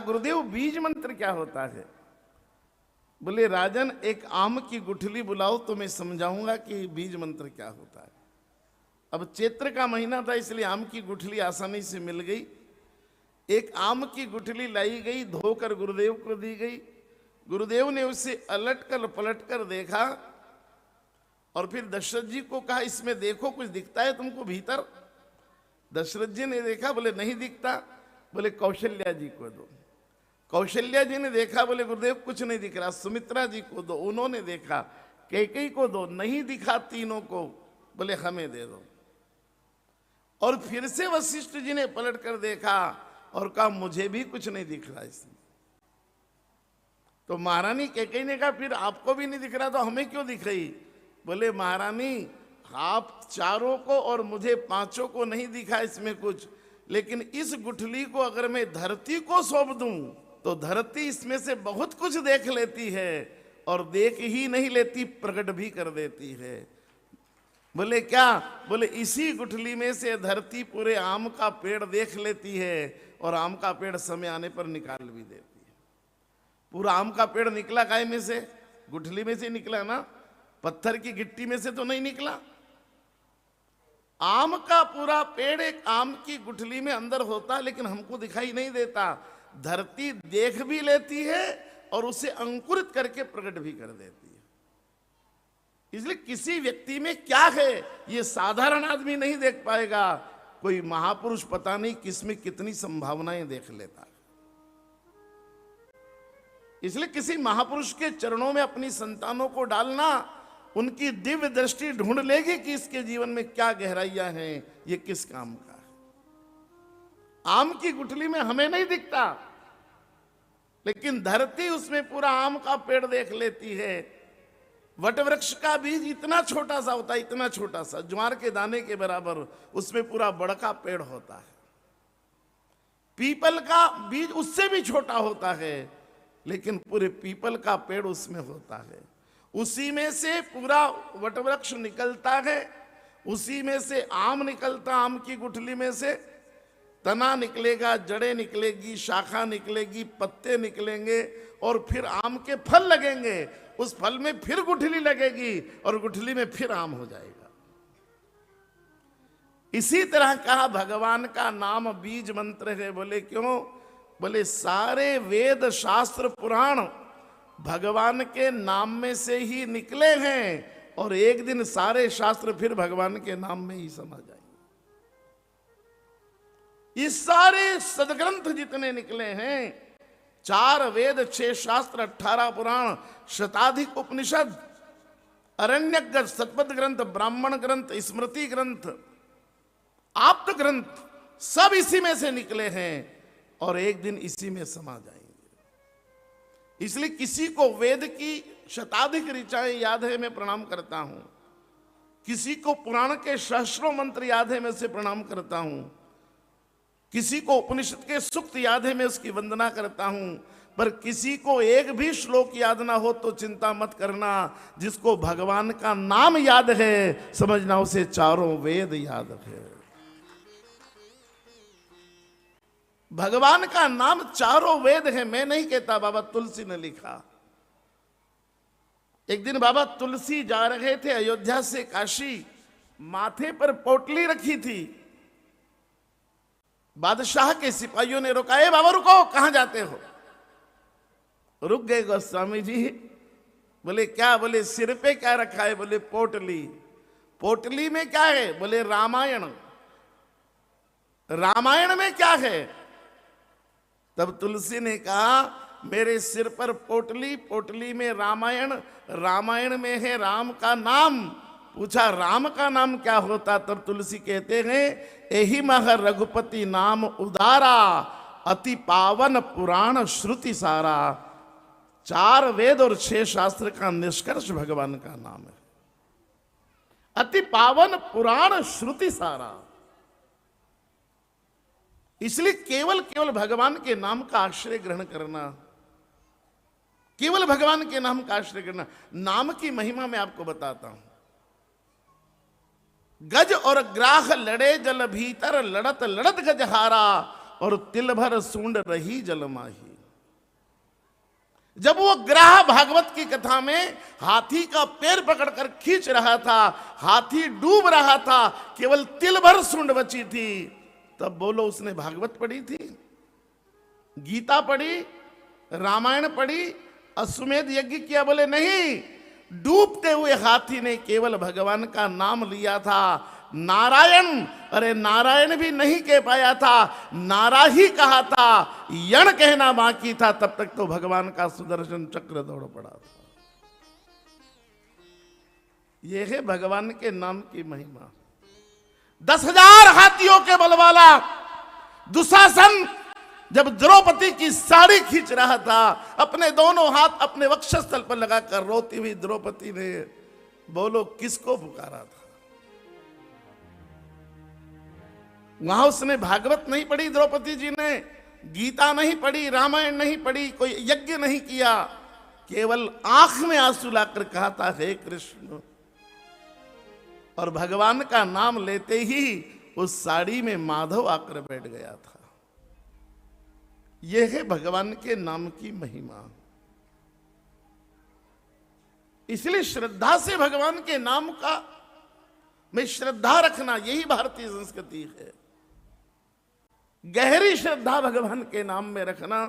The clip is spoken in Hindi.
गुरुदेव बीज मंत्र क्या होता है? बोले राजन, एक आम की गुठली बुलाओ तो मैं समझाऊंगा कि बीज मंत्र क्या होता है। अब चैत्र का महीना था, इसलिए आम की गुठली आसानी से मिल गई। एक आम की गुठली लाई गई, धोकर गुरुदेव को दी गई। गुरुदेव ने उसे अलटकर पलटकर देखा और फिर दशरथ जी को कहा, इसमें देखो कुछ दिखता है तुमको भीतर? दशरथ जी ने देखा, बोले नहीं दिखता। बोले कौशल्या जी को दो। कौशल्या जी ने देखा, बोले गुरुदेव कुछ नहीं दिख रहा। सुमित्रा जी को दो, उन्होंने देखा। कैकेयी को दो, नहीं दिखा तीनों को। बोले हमें दे दो। और फिर से वशिष्ठ जी ने पलट कर देखा और कहा मुझे भी कुछ नहीं दिख रहा इसमें। तो महारानी कैकेयी ने कहा फिर आपको भी नहीं दिख रहा तो हमें क्यों दिख रही? बोले महारानी, आप चारों को और मुझे पांचों को नहीं दिखा इसमें कुछ, लेकिन इस गुठली को अगर मैं धरती को सौंप दूं तो धरती इसमें से बहुत कुछ देख लेती है, और देख ही नहीं लेती प्रकट भी कर देती है। बोले क्या? बोले इसी गुठली में से धरती पूरे आम का पेड़ देख लेती है और आम का पेड़ समय आने पर निकाल भी देती है। पूरा आम का पेड़ निकला काय में से? गुठली में से निकला ना, पत्थर की गिट्टी में से तो नहीं निकला। आम का पूरा पेड़ एक आम की गुठली में अंदर होता, लेकिन हमको दिखाई नहीं देता। धरती देख भी लेती है और उसे अंकुरित करके प्रकट भी कर देती है। इसलिए किसी व्यक्ति में क्या है ये साधारण आदमी नहीं देख पाएगा, कोई महापुरुष पता नहीं किसमें कितनी संभावनाएं देख लेता है। इसलिए किसी महापुरुष के चरणों में अपनी संतानों को डालना, उनकी दिव्य दृष्टि ढूंढ लेगी कि इसके जीवन में क्या गहराइयां हैं, ये किस काम का है। आम की गुठली में हमें नहीं दिखता, लेकिन धरती उसमें पूरा आम का पेड़ देख लेती है। वट वृक्ष का बीज इतना छोटा सा होता है, इतना छोटा सा, ज्वार के दाने के बराबर, उसमें पूरा बड़का पेड़ होता है। पीपल का बीज उससे भी छोटा होता है, लेकिन पूरे पीपल का पेड़ उसमें होता है। उसी में से पूरा वटवृक्ष निकलता है, उसी में से आम निकलता, आम की गुठली में से तना निकलेगा, जड़ें निकलेगी, शाखा निकलेगी, पत्ते निकलेंगे और फिर आम के फल लगेंगे। उस फल में फिर गुठली लगेगी और गुठली में फिर आम हो जाएगा। इसी तरह कहा भगवान का नाम बीज मंत्र है। बोले क्यों? बोले सारे वेद शास्त्र पुराण भगवान के नाम में से ही निकले हैं, और एक दिन सारे शास्त्र फिर भगवान के नाम में ही समा जाएंगे। ये सारे सदग्रंथ जितने निकले हैं, 4 वेद, 6 शास्त्र, 18 पुराण, शताधिक उपनिषद, अरण्यक, शतपथ ग्रंथ, ब्राह्मण ग्रंथ, स्मृति ग्रंथ, आप्त ग्रंथ, सब इसी में से निकले हैं और एक दिन इसी में समा जाएंगे। इसलिए किसी को वेद की शताधिक ऋचाएं याद है, मैं प्रणाम करता हूं। किसी को पुराण के सहस्रों मंत्र याद है, मैं उसे प्रणाम करता हूं। किसी को उपनिषद के सूक्त याद है, मैं उसकी वंदना करता हूं। पर किसी को एक भी श्लोक याद ना हो तो चिंता मत करना। जिसको भगवान का नाम याद है, समझना उसे चारों वेद याद है। भगवान का नाम चारों वेद है, मैं नहीं कहता, बाबा तुलसी ने लिखा। एक दिन बाबा तुलसी जा रहे थे अयोध्या से काशी, माथे पर पोटली रखी थी। बादशाह के सिपाहियों ने रोका, ए बाबा रुको, कहां जाते हो? रुक गए गोस्वामी जी। बोले क्या? बोले सिर पे क्या रखा है? बोले पोटली। पोटली में क्या है? बोले रामायण। रामायण में क्या है? तब तुलसी ने कहा मेरे सिर पर पोटली, पोटली में रामायण, रामायण में है राम का नाम। पूछा राम का नाम क्या होता? तब तुलसी कहते हैं एहि मह रघुपति नाम उदारा, अति पावन पुराण श्रुति सारा। 4 वेद और 6 शास्त्र का निष्कर्ष भगवान का नाम है। अति पावन पुराण श्रुति सारा। इसलिए केवल भगवान के नाम का आश्रय ग्रहण करना, केवल भगवान के नाम का आश्रय करना। नाम की महिमा मैं आपको बताता हूं। गज और ग्राह लड़े जल भीतर, लड़त लड़त गजहारा, और तिल भर सूंड रही जल माही। जब वो ग्राह भागवत की कथा में हाथी का पैर पकड़कर खींच रहा था, हाथी डूब रहा था, केवल तिल भर सूंड बची थी, तब बोलो उसने भागवत पढ़ी थी, गीता पढ़ी, रामायण पढ़ी, अश्वमेध यज्ञ किया? बोले नहीं, डूबते हुए हाथी ने केवल भगवान का नाम लिया था। नारायण, अरे नारायण भी नहीं कह पाया था, नारा ही कहा था, यण कहना बाकी था, तब तक तो भगवान का सुदर्शन चक्र दौड़ पड़ा था। यह है भगवान के नाम की महिमा। 10,000 हाथियों के बल वाला दुशासन जब द्रौपदी की साड़ी खींच रहा था, अपने दोनों हाथ अपने वक्षस्थल पर लगाकर रोती हुई द्रौपदी ने बोलो किसको पुकारा था? वहां उसने भागवत नहीं पढ़ी, द्रौपदी जी ने गीता नहीं पढ़ी, रामायण नहीं पढ़ी, कोई यज्ञ नहीं किया, केवल आंख में आंसू लाकर कहा था हे कृष्ण, और भगवान का नाम लेते ही उस साड़ी में माधव आकर बैठ गया था। यह है भगवान के नाम की महिमा। इसलिए श्रद्धा से भगवान के नाम का में श्रद्धा रखना, यही भारतीय संस्कृति है। गहरी श्रद्धा भगवान के नाम में रखना